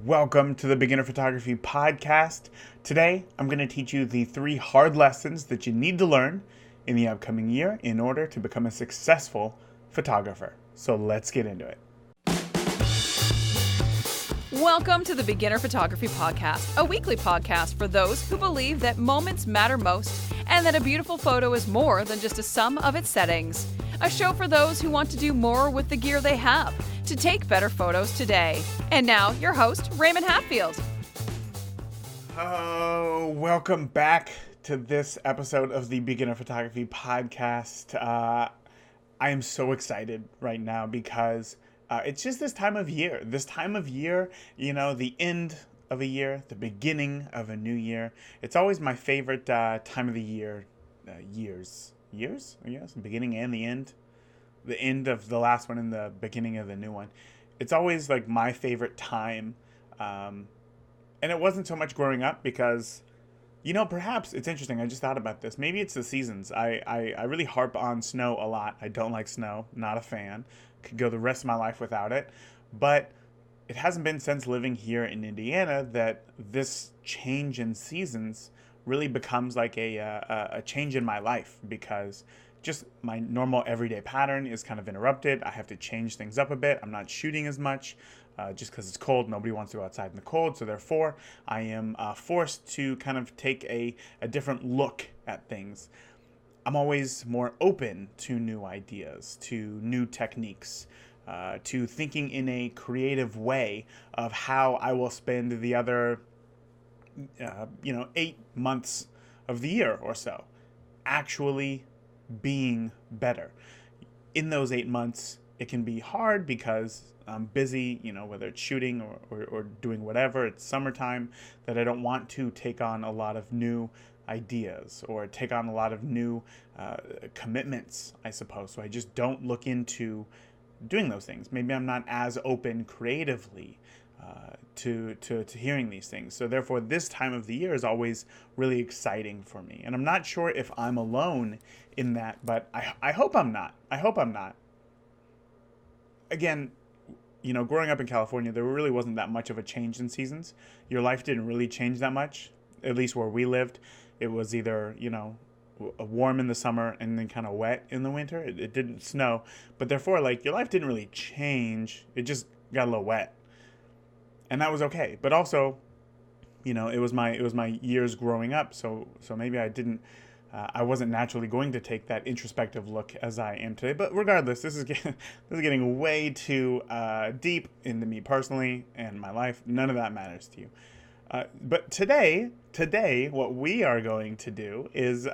Welcome to the Beginner Photography Podcast. Today, I'm going to teach you the 3 hard lessons that you need to learn in the upcoming year in order to become a successful photographer. So let's get into it. Welcome to the Beginner Photography Podcast, a weekly podcast for those who believe that moments matter most and that a beautiful photo is more than just a sum of its settings. A show for those who want to do more with the gear they have to take better photos today. And now, your host, Raymond Hatfield. Oh, welcome back to this episode of the Beginner Photography Podcast. I am so excited right now because it's just this time of year. This time of year, the end of a year, the beginning of a new year. It's always my favorite time of the year. Years, I guess, the beginning and the end. The end of the last one and the beginning of the new one. It's always like my favorite time. And it wasn't so much growing up because, perhaps it's interesting. I just thought about this. Maybe it's the seasons. I really harp on snow a lot. I don't like snow. Not a fan. Could go the rest of my life without it. But it hasn't been since living here in Indiana that this change in seasons really becomes like a change in my life, because just my normal everyday pattern is kind of interrupted. I have to change things up a bit. I'm not shooting as much just because it's cold. Nobody wants to go outside in the cold. So therefore, I am forced to kind of take a different look at things. I'm always more open to new ideas, to new techniques, to thinking in a creative way of how I will spend the other 8 months of the year or so actually being better. In those 8 months, it can be hard because I'm busy, whether it's shooting or doing whatever. It's summertime, that I don't want to take on a lot of new ideas or take on a lot of new commitments, I suppose. So I just don't look into doing those things. Maybe I'm not as open creatively to hearing these things. So therefore, this time of the year is always really exciting for me. And I'm not sure if I'm alone in that, but I hope I'm not. I hope I'm not. Again, growing up in California, there really wasn't that much of a change in seasons. Your life didn't really change that much, at least where we lived. It was either, warm in the summer and then kind of wet in the winter. It didn't snow, but therefore, your life didn't really change. It just got a little wet. And that was okay. But also, it was my years growing up, so maybe I wasn't naturally going to take that introspective look as I am today. But regardless, this is getting way too deep into me personally and my life. None of that matters to you. But today, what we are going to do is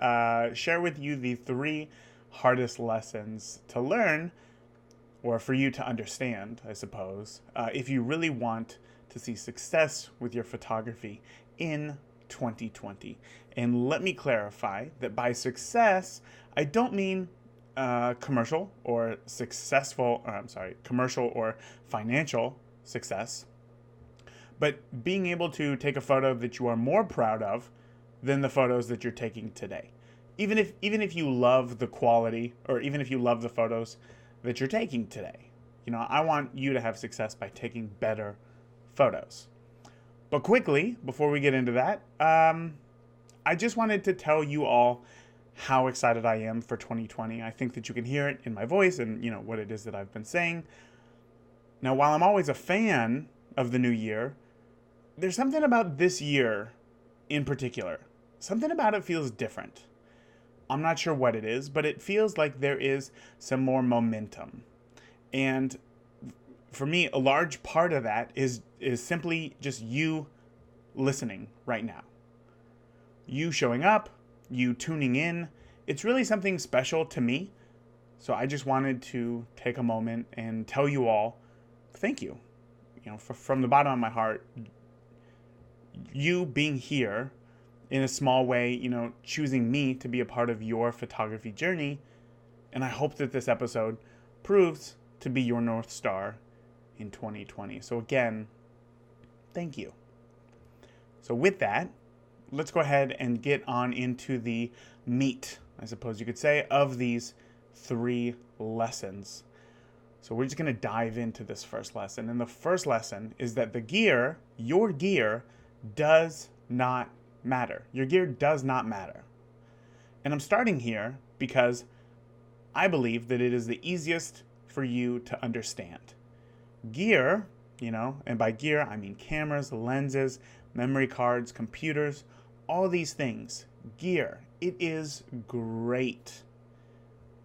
share with you the 3 hardest lessons to learn, or for you to understand, I suppose, if you really want to see success with your photography in 2020. And let me clarify that by success, I don't mean commercial or financial success, but being able to take a photo that you are more proud of than the photos that you're taking today. Even if you love the quality, or even if you love the photos that you're taking today. I want you to have success by taking better photos. But quickly, before we get into that, I just wanted to tell you all how excited I am for 2020. I think that you can hear it in my voice and, what it is that I've been saying. Now, while I'm always a fan of the new year, there's something about this year in particular. Something about it feels different. I'm not sure what it is, but it feels like there is some more momentum. And for me, a large part of that is simply just you listening right now. You showing up, you tuning in. It's really something special to me. So I just wanted to take a moment and tell you all, thank you. From the bottom of my heart, you being here in a small way, choosing me to be a part of your photography journey. And I hope that this episode proves to be your North Star in 2020. So again, thank you. So with that, let's go ahead and get on into the meat, I suppose you could say, of these 3 lessons. So we're just going to dive into this first lesson. And the first lesson is that the gear, your gear, does not matter. Your gear does not matter. And I'm starting here because I believe that it is the easiest for you to understand. Gear, and by gear I mean cameras, lenses, memory cards, computers, all these things. Gear, it is great,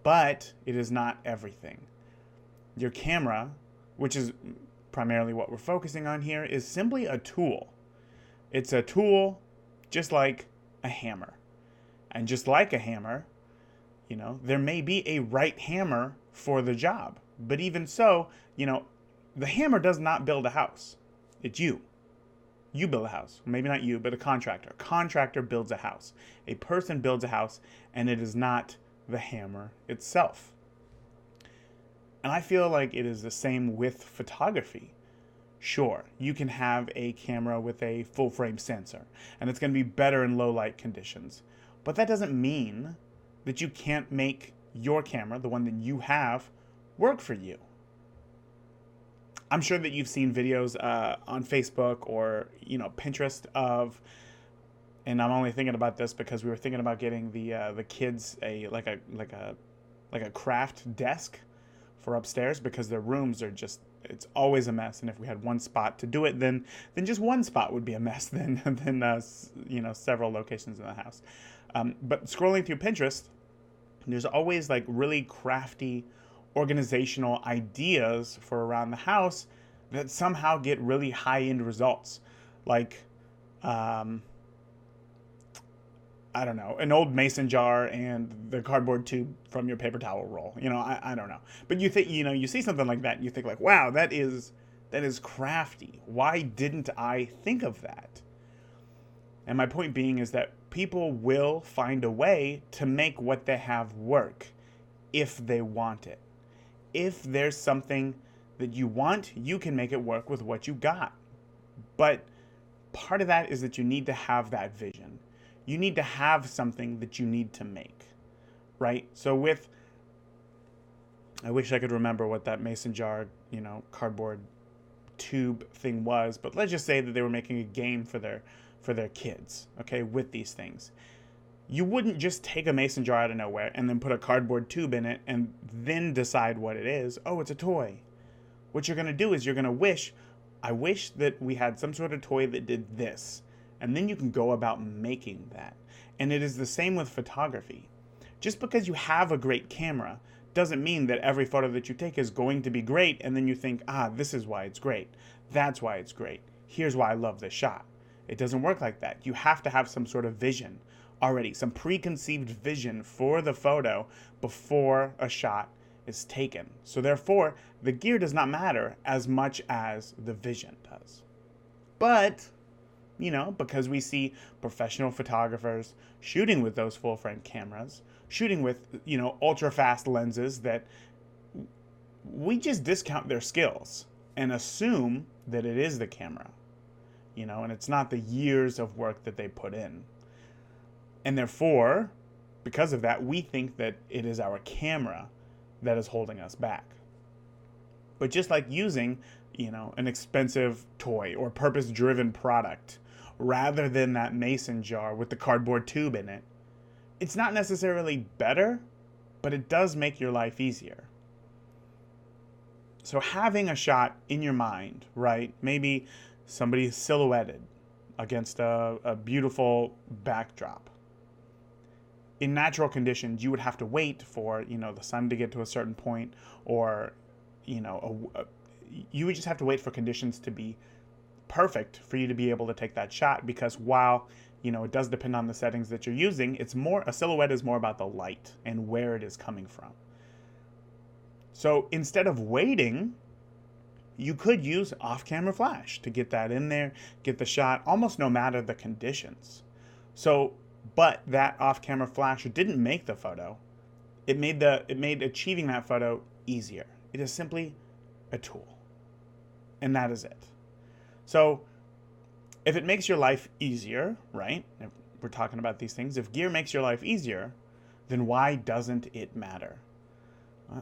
but it is not everything. Your camera, which is primarily what we're focusing on here, is simply a tool. It's a tool just like a hammer. And just like a hammer, there may be a right hammer for the job. But even so, the hammer does not build a house. It's you. You build a house. Maybe not you, but a contractor. A contractor builds a house. A person builds a house, and it is not the hammer itself. And I feel like it is the same with photography. Sure, you can have a camera with a full frame sensor, and it's going to be better in low light conditions. But that doesn't mean that you can't make your camera, the one that you have, work for you. I'm sure that you've seen videos on Facebook or Pinterest of, and I'm only thinking about this because we were thinking about getting the kids a craft desk for upstairs, because their rooms are just, it's always a mess. And if we had one spot to do it, then just one spot would be a mess than several locations in the house. But scrolling through Pinterest, there's always like really crafty organizational ideas for around the house that somehow get really high end results. Like, I don't know, an old mason jar and the cardboard tube from your paper towel roll. I don't know. But you think, you see something like that and you think like, wow, that is crafty. Why didn't I think of that? And my point being is that people will find a way to make what they have work if they want it. If there's something that you want, you can make it work with what you got. But part of that is that you need to have that vision. You need to have something that you need to make, right? So I wish I could remember what that mason jar, cardboard tube thing was, but let's just say that they were making a game for their kids, okay, with these things. You wouldn't just take a mason jar out of nowhere and then put a cardboard tube in it and then decide what it is. Oh, it's a toy. What you're going to do is you're going to I wish that we had some sort of toy that did this. And then you can go about making that. And it is the same with photography. Just because you have a great camera doesn't mean that every photo that you take is going to be great, and then you think, this is why it's great. That's why it's great. Here's why I love this shot. It doesn't work like that. You have to have some sort of vision already, some preconceived vision for the photo before a shot is taken. So therefore, the gear does not matter as much as the vision does. But because we see professional photographers shooting with those full frame cameras, shooting with, ultra fast lenses, that we just discount their skills and assume that it is the camera, and it's not the years of work that they put in. And therefore, because of that, we think that it is our camera that is holding us back. But just like using, an expensive toy or purpose-driven product, rather than that mason jar with the cardboard tube in it, it's not necessarily better, but it does make your life easier. So having a shot in your mind, right? Maybe somebody silhouetted against a beautiful backdrop. In natural conditions, you would have to wait for, the sun to get to a certain point, or, you would just have to wait for conditions to be perfect for you to be able to take that shot, because while it does depend on the settings that you're using, a silhouette is more about the light and where it is coming from. So instead of waiting, you could use off-camera flash to get that in there, get the shot almost no matter the conditions. But that off-camera flash didn't make the photo. It made achieving that photo easier. It is simply a tool, and that is it. So if it makes your life easier, right? If we're talking about these things, if gear makes your life easier, then why doesn't it matter?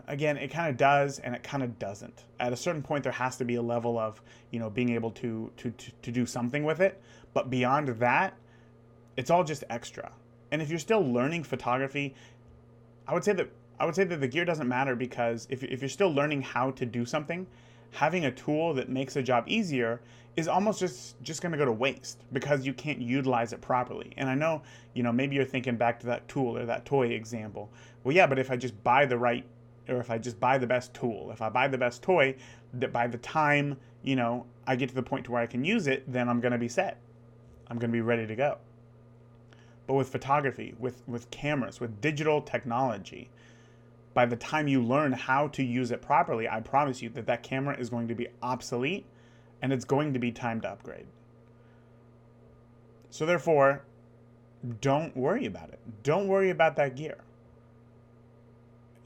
Again, it kind of does and it kind of doesn't. At a certain point, there has to be a level of, being able to do something with it. But beyond that, it's all just extra. And if you're still learning photography, I would say that the gear doesn't matter, because if you're still learning how to do something, having a tool that makes the job easier is almost just going to go to waste because you can't utilize it properly. And I know, maybe you're thinking back to that tool or that toy example. Well, yeah, but if I just buy the right, or if I just buy the best tool, if I buy the best toy, that by the time, I get to the point to where I can use it, then I'm going to be set. I'm going to be ready to go. But with photography, with cameras, with digital technology, by the time you learn how to use it properly, I promise you that camera is going to be obsolete and it's going to be time to upgrade. So therefore, don't worry about it. Don't worry about that gear.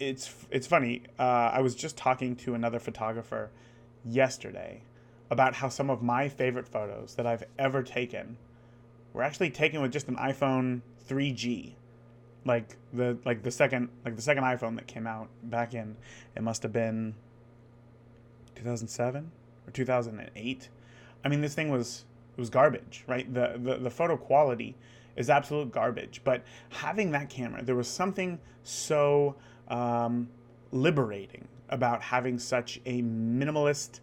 It's funny. I was just talking to another photographer yesterday about how some of my favorite photos that I've ever taken were actually taken with just an iPhone 3G. Like the second iPhone that came out back in, it must have been 2007 or 2008. I mean, this thing was garbage, right? The photo quality is absolute garbage. But having that camera, there was something so liberating about having such a minimalist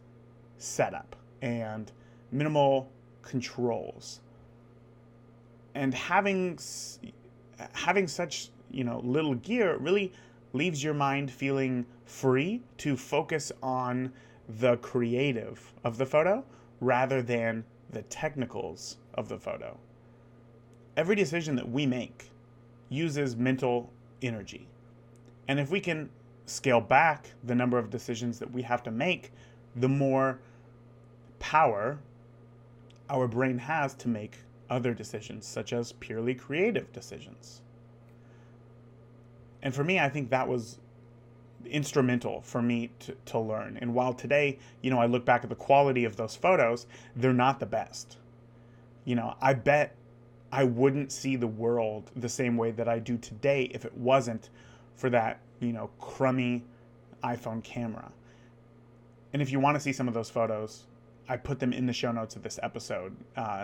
setup and minimal controls, and having such little gear really leaves your mind feeling free to focus on the creative of the photo rather than the technicals of the photo. Every decision that we make uses mental energy, and if we can scale back the number of decisions that we have to make, the more power our brain has to make other decisions, such as purely creative decisions. And for me, I think that was instrumental for me to learn. And while today, I look back at the quality of those photos, they're not the best. I bet I wouldn't see the world the same way that I do today if it wasn't for that, crummy iPhone camera. And if you want to see some of those photos, I put them in the show notes of this episode.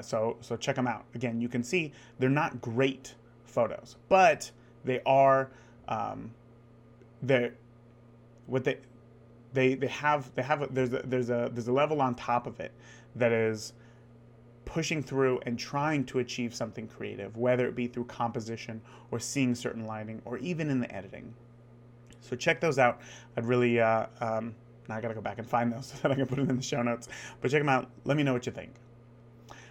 So check them out. Again, you can see they're not great photos, but they are, there's a level on top of it that is pushing through and trying to achieve something creative, whether it be through composition or seeing certain lighting or even in the editing. So check those out. I'd really, now I gotta go back and find those so that I can put them in the show notes. But check them out. Let me know what you think.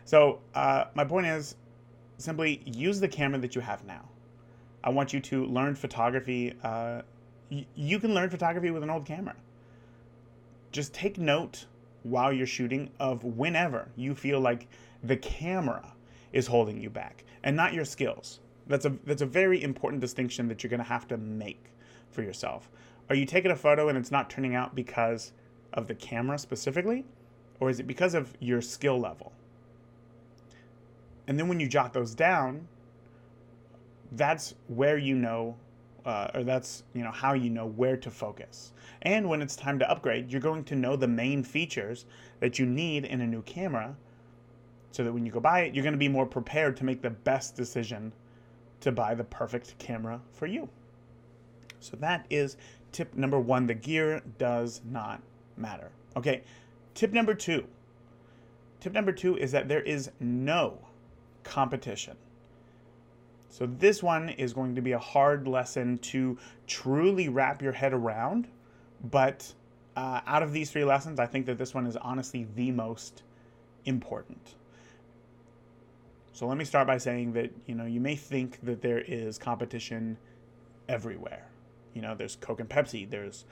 So my point is simply use the camera that you have now. I want you to learn photography. You can learn photography with an old camera. Just take note while you're shooting of whenever you feel like the camera is holding you back and not your skills. That's a very important distinction that you're going to have to make for yourself. Are you taking a photo and it's not turning out because of the camera specifically, or is it because of your skill level? And then when you jot those down, that's where that's how you know where to focus. And when it's time to upgrade, you're going to know the main features that you need in a new camera, so that when you go buy it, you're going to be more prepared to make the best decision to buy the perfect camera for you. So that is tip number 1. The gear does not matter. Okay, tip number 2. Tip number 2 is that there is no competition. So this one is going to be a hard lesson to truly wrap your head around, but out of these 3 lessons, I think that this one is honestly the most important. So let me start by saying that, you may think that there is competition everywhere. There's Coke and Pepsi, there's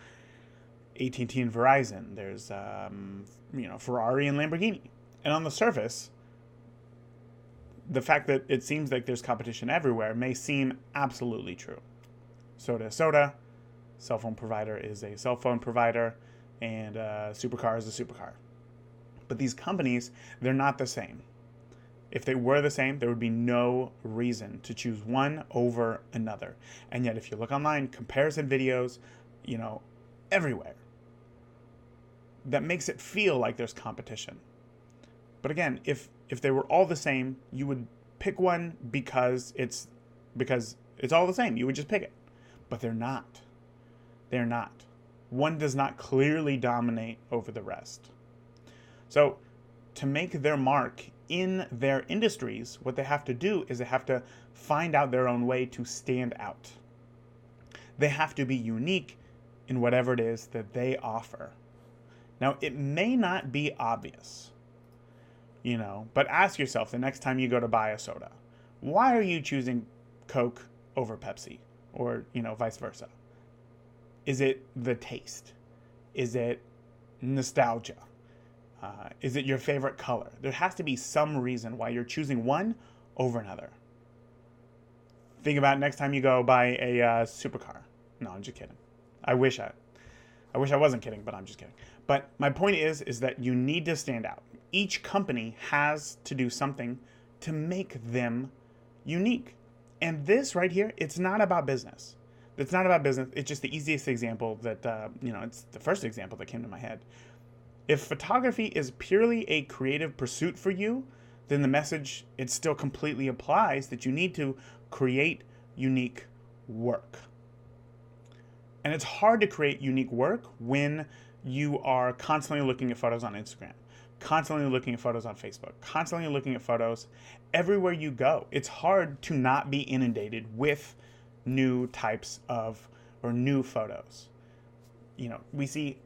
AT&T and Verizon, there's, Ferrari and Lamborghini. And on the surface, the fact that it seems like there's competition everywhere may seem absolutely true. Soda is soda, cell phone provider is a cell phone provider, and supercar is a supercar. But these companies, they're not the same. If they were the same, there would be no reason to choose one over another. And yet, if you look online, comparison videos, everywhere. That makes it feel like there's competition. But again, if they were all the same, you would pick one because it's all the same. You would just pick it. But they're not. They're not. One does not clearly dominate over the rest. So to make their mark in their industries, what they have to do is they have to find out their own way to stand out. They have to be unique in whatever it is that they offer. Now, it may not be obvious, but ask yourself the next time you go to buy a soda, why are you choosing Coke over Pepsi, or, vice versa? Is it the taste? Is it nostalgia? Is it your favorite color? There has to be some reason why you're choosing one over another. Think about next time you go buy a supercar. No, I'm just kidding. I wish I wasn't kidding, but I'm just kidding. But my point is that you need to stand out. Each company has to do something to make them unique. And this right here, it's not about business. It's not about business. It's just the easiest example that, it's the first example that came to my head. If photography is purely a creative pursuit for you, then the message, it still completely applies that you need to create unique work. And it's hard to create unique work when you are constantly looking at photos on Instagram, constantly looking at photos on Facebook, constantly looking at photos everywhere you go. It's hard to not be inundated with new types of, or new photos. We see,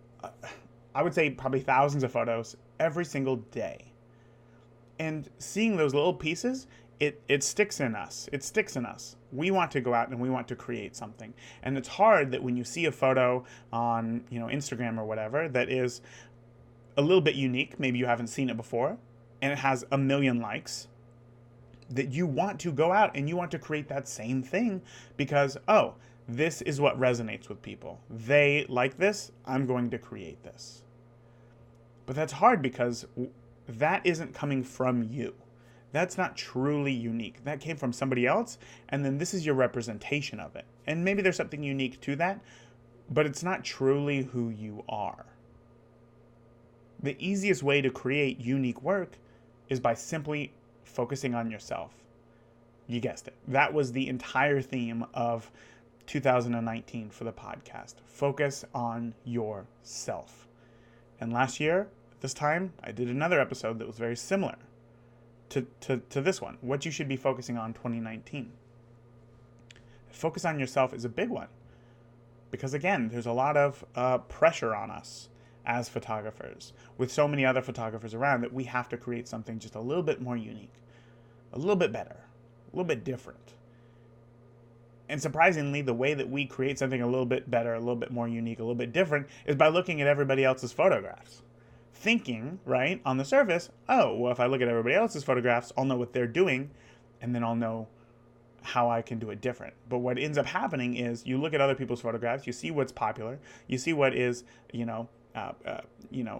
I would say probably thousands of photos every single day. And seeing those little pieces, it sticks in us. It sticks in us. We want to go out and we want to create something. And it's hard that when you see a photo on, Instagram or whatever that is a little bit unique, maybe you haven't seen it before, and it has 1 million likes, that you want to go out and you want to create that same thing because, oh, this is what resonates with people. They like this, I'm going to create this. But that's hard because that isn't coming from you. That's not truly unique. That came from somebody else, and then this is your representation of it. And maybe there's something unique to that, but it's not truly who you are. The easiest way to create unique work is by simply focusing on yourself. You guessed it. That was the entire theme of 2019 for the podcast. Focus on yourself. And last year, at this time, I did another episode that was very similar to this one. What you should be focusing on 2019. Focus on yourself is a big one. Because again, there's a lot of pressure on us as photographers, with so many other photographers around, that we have to create something just a little bit more unique, a little bit better, a little bit different. And surprisingly, the way that we create something a little bit better, a little bit more unique, a little bit different, is by looking at everybody else's photographs. Thinking, right, on the surface, oh, well, if I look at everybody else's photographs, I'll know what they're doing, and then I'll know how I can do it different. But what ends up happening is you look at other people's photographs, you see what's popular, you see what is,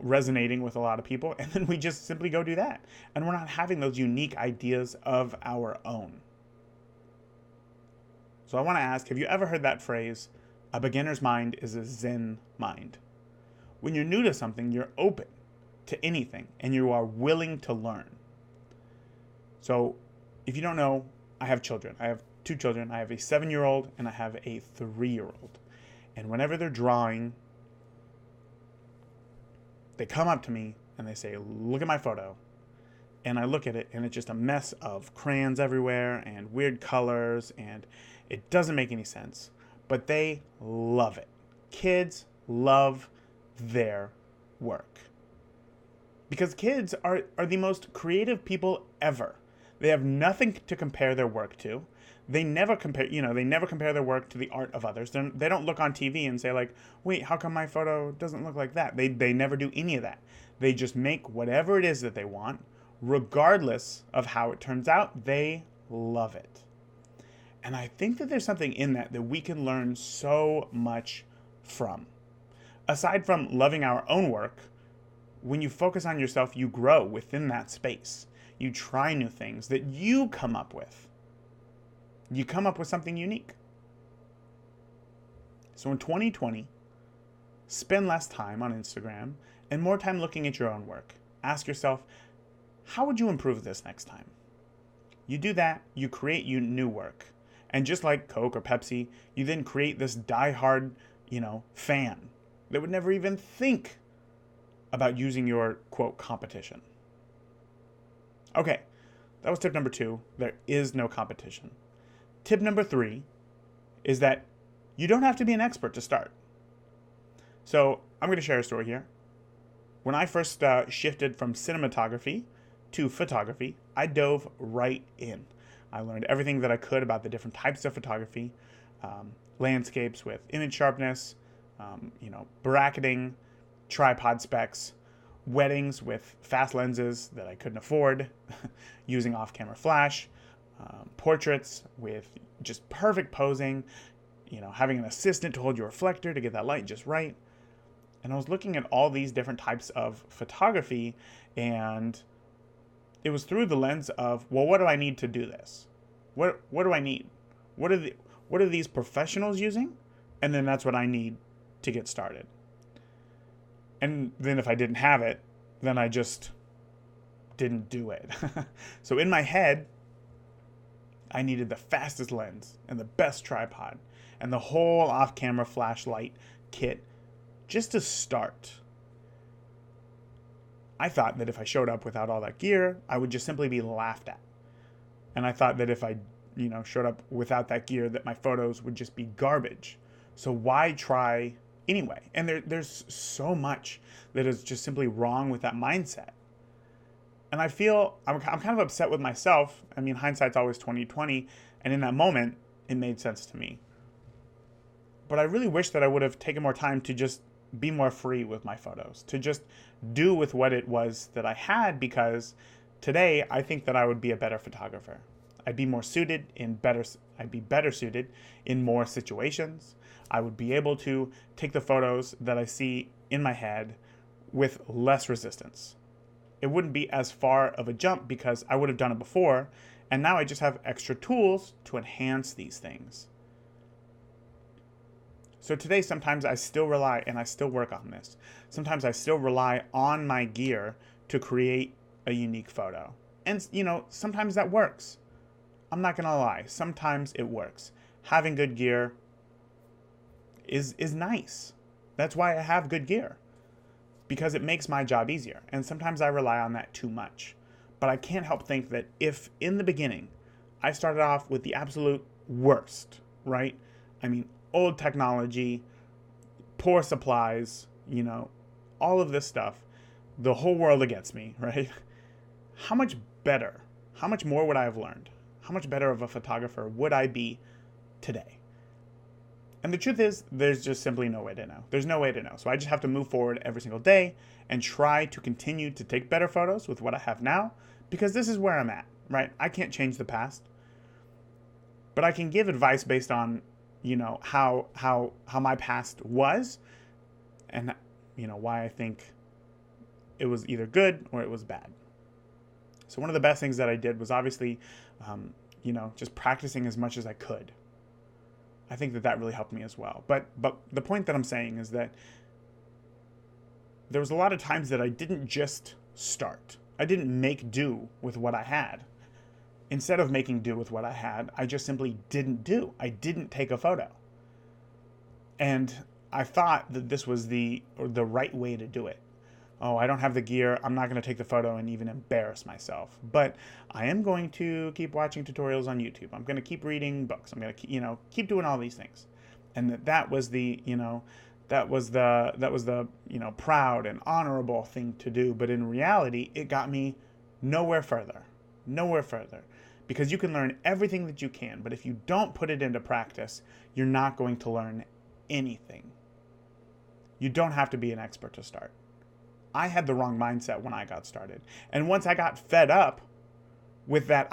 resonating with a lot of people, and then we just simply go do that. And we're not having those unique ideas of our own. So I want to ask, have you ever heard that phrase, a beginner's mind is a Zen mind? When you're new to something, you're open to anything, and you are willing to learn. So if you don't know, I have children. I have 2 children. I have a 7-year-old and I have a 3-year-old. And whenever they're drawing, they come up to me and they say, look at my photo. And I look at it and it's just a mess of crayons everywhere and weird colors, and it doesn't make any sense. But they love it. Kids love their work. Because kids are the most creative people ever. They have nothing to compare their work to. They never compare their work to the art of others. They don't look on TV and say like, wait, how come my photo doesn't look like that? They never do any of that. They just make whatever it is that they want, regardless of how it turns out. They love it. And I think that there's something in that we can learn so much from. Aside from loving our own work, when you focus on yourself, you grow within that space. You try new things that you come up with. You come up with something unique. So in 2020, spend less time on Instagram and more time looking at your own work. Ask yourself, how would you improve this next time? You do that, you create new work. And just like Coke or Pepsi, you then create this diehard, fan that would never even think about using your, quote, competition. Okay, that was tip number 2. There is no competition. Tip number 3 is that you don't have to be an expert to start. So I'm going to share a story here. When I first shifted from cinematography to photography, I dove right in. I learned everything that I could about the different types of photography, landscapes with image sharpness, bracketing, tripod specs, weddings with fast lenses that I couldn't afford, using off-camera flash, portraits with just perfect posing, having an assistant to hold your reflector to get that light just right. And I was looking at all these different types of photography, and it was through the lens of, well, what do I need to do this? What do I need? What are these professionals using? And then that's what I need to get started. And then if I didn't have it, then I just didn't do it. So in my head, I needed the fastest lens and the best tripod and the whole off-camera flashlight kit just to start. I thought that if I showed up without all that gear, I would just simply be laughed at. And I thought that if I, showed up without that gear, that my photos would just be garbage. So why try anyway? And there's so much that is just simply wrong with that mindset. And I feel I'm kind of upset with myself. I mean, hindsight's always 20/20, and in that moment, it made sense to me. But I really wish that I would have taken more time to just be more free with my photos, to just do with what it was that I had, because today I think that I would be a better photographer. I'd be better suited in more situations. I would be able to take the photos that I see in my head with less resistance. It wouldn't be as far of a jump because I would have done it before, and now I just have extra tools to enhance these things. So today, sometimes I still rely, and I still work on this, sometimes I still rely on my gear to create a unique photo. And, sometimes that works. I'm not going to lie. Sometimes it works. Having good gear is nice. That's why I have good gear, because it makes my job easier. And sometimes I rely on that too much. But I can't help think that if in the beginning I started off with the absolute worst, right? I mean, old technology, poor supplies, all of this stuff, the whole world against me, right? How much better, how much more would I have learned? How much better of a photographer would I be today? And the truth is, there's just simply no way to know. There's no way to know. So I just have to move forward every single day and try to continue to take better photos with what I have now, because this is where I'm at, right? I can't change the past, but I can give advice based on how my past was, and why I think it was either good or it was bad. So one of the best things that I did was obviously just practicing as much as I could. I think that really helped me as well. But the point that I'm saying is that there was a lot of times that I didn't just start. I didn't make do with what I had. Instead of making do with what I had, I just simply didn't do. I didn't take a photo. And I thought that this was the right way to do it. Oh, I don't have the gear. I'm not going to take the photo and even embarrass myself. But I am going to keep watching tutorials on YouTube. I'm going to keep reading books. I'm going to keep doing all these things. And that was the proud and honorable thing to do. But in reality, it got me nowhere further. Nowhere further. Because you can learn everything that you can, but if you don't put it into practice, you're not going to learn anything. You don't have to be an expert to start. I had the wrong mindset when I got started. And once I got fed up with that,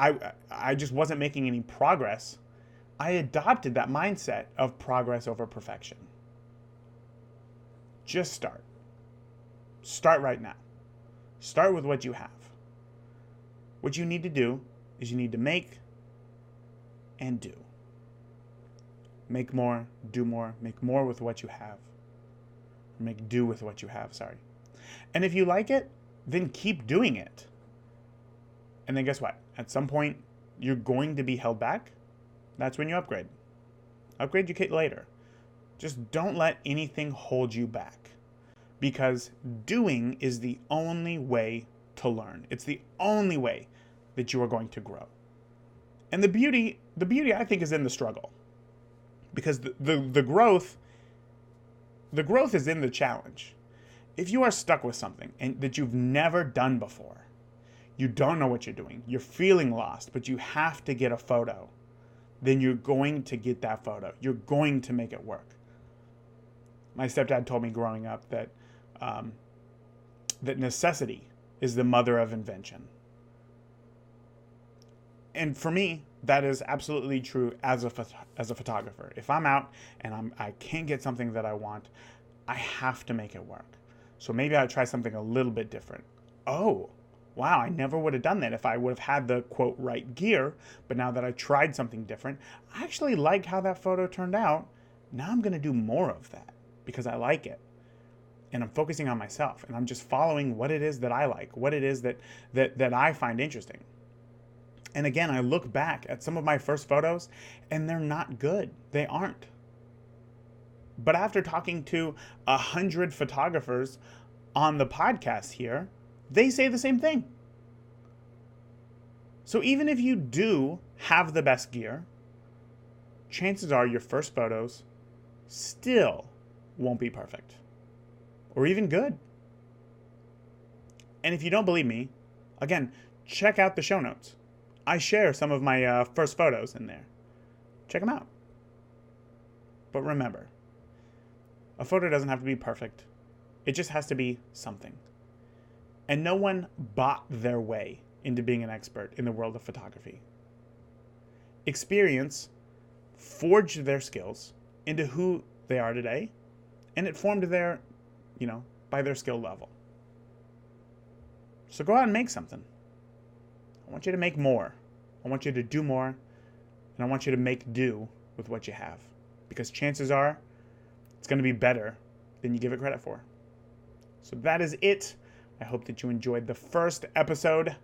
I just wasn't making any progress. I adopted that mindset of progress over perfection. Just start. Start right now. Start with what you have. What you need to do is you need to make and do. Make more, do more, make more with what you have. Make do with what you have, sorry. And if you like it, then keep doing it. And then guess what? At some point, you're going to be held back. That's when you upgrade. Upgrade your kit later. Just don't let anything hold you back. Because doing is the only way to learn. It's the only way that you are going to grow. And the beauty I think is in the struggle. Because the growth is in the challenge. If you are stuck with something and that you've never done before, you don't know what you're doing, you're feeling lost, but you have to get a photo, then you're going to get that photo. You're going to make it work. My stepdad told me growing up that that necessity is the mother of invention. And for me, that is absolutely true as a photographer. If I'm out and I can't get something that I want, I have to make it work. So maybe I'll try something a little bit different. Oh, wow, I never would have done that if I would have had the, quote, right gear. But now that I tried something different, I actually like how that photo turned out. Now I'm going to do more of that because I like it. And I'm focusing on myself. And I'm just following what it is that I like, what it is that I find interesting. And again, I look back at some of my first photos and they're not good. They aren't. But after talking to 100 photographers on the podcast here, they say the same thing. So even if you do have the best gear, chances are your first photos still won't be perfect or even good. And if you don't believe me, again, check out the show notes. I share some of my first photos in there. Check them out. But remember, a photo doesn't have to be perfect. It just has to be something. And no one bought their way into being an expert in the world of photography. Experience forged their skills into who they are today, and it formed their, by their skill level. So go out and make something. I want you to make more. I want you to do more, and I want you to make do with what you have. Because chances are, it's going to be better than you give it credit for. So that is it. I hope that you enjoyed the first episode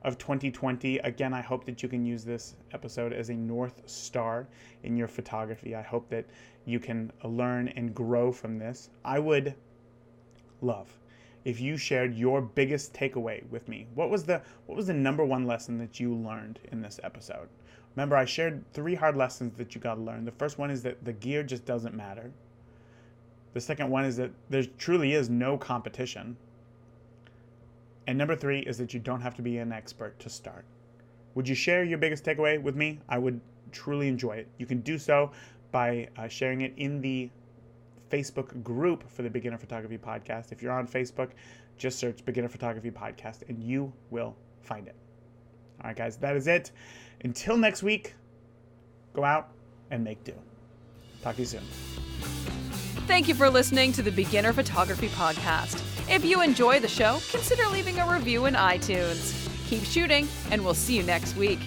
of 2020. Again, I hope that you can use this episode as a North Star in your photography. I hope that you can learn and grow from this. I would love if you shared your biggest takeaway with me. What was the number one lesson that you learned in this episode? Remember, I shared 3 hard lessons that you got to learn. The first one is that the gear just doesn't matter. The second one is that there truly is no competition. And number 3 is that you don't have to be an expert to start. Would you share your biggest takeaway with me? I would truly enjoy it. You can do so by sharing it in the Facebook group for the Beginner Photography Podcast. If you're on Facebook, just search Beginner Photography Podcast and you will find it. All right, guys, that is it. Until next week, go out and make do. Talk to you soon. Thank you for listening to the Beginner Photography Podcast. If you enjoy the show, consider leaving a review in iTunes. Keep shooting, and we'll see you next week.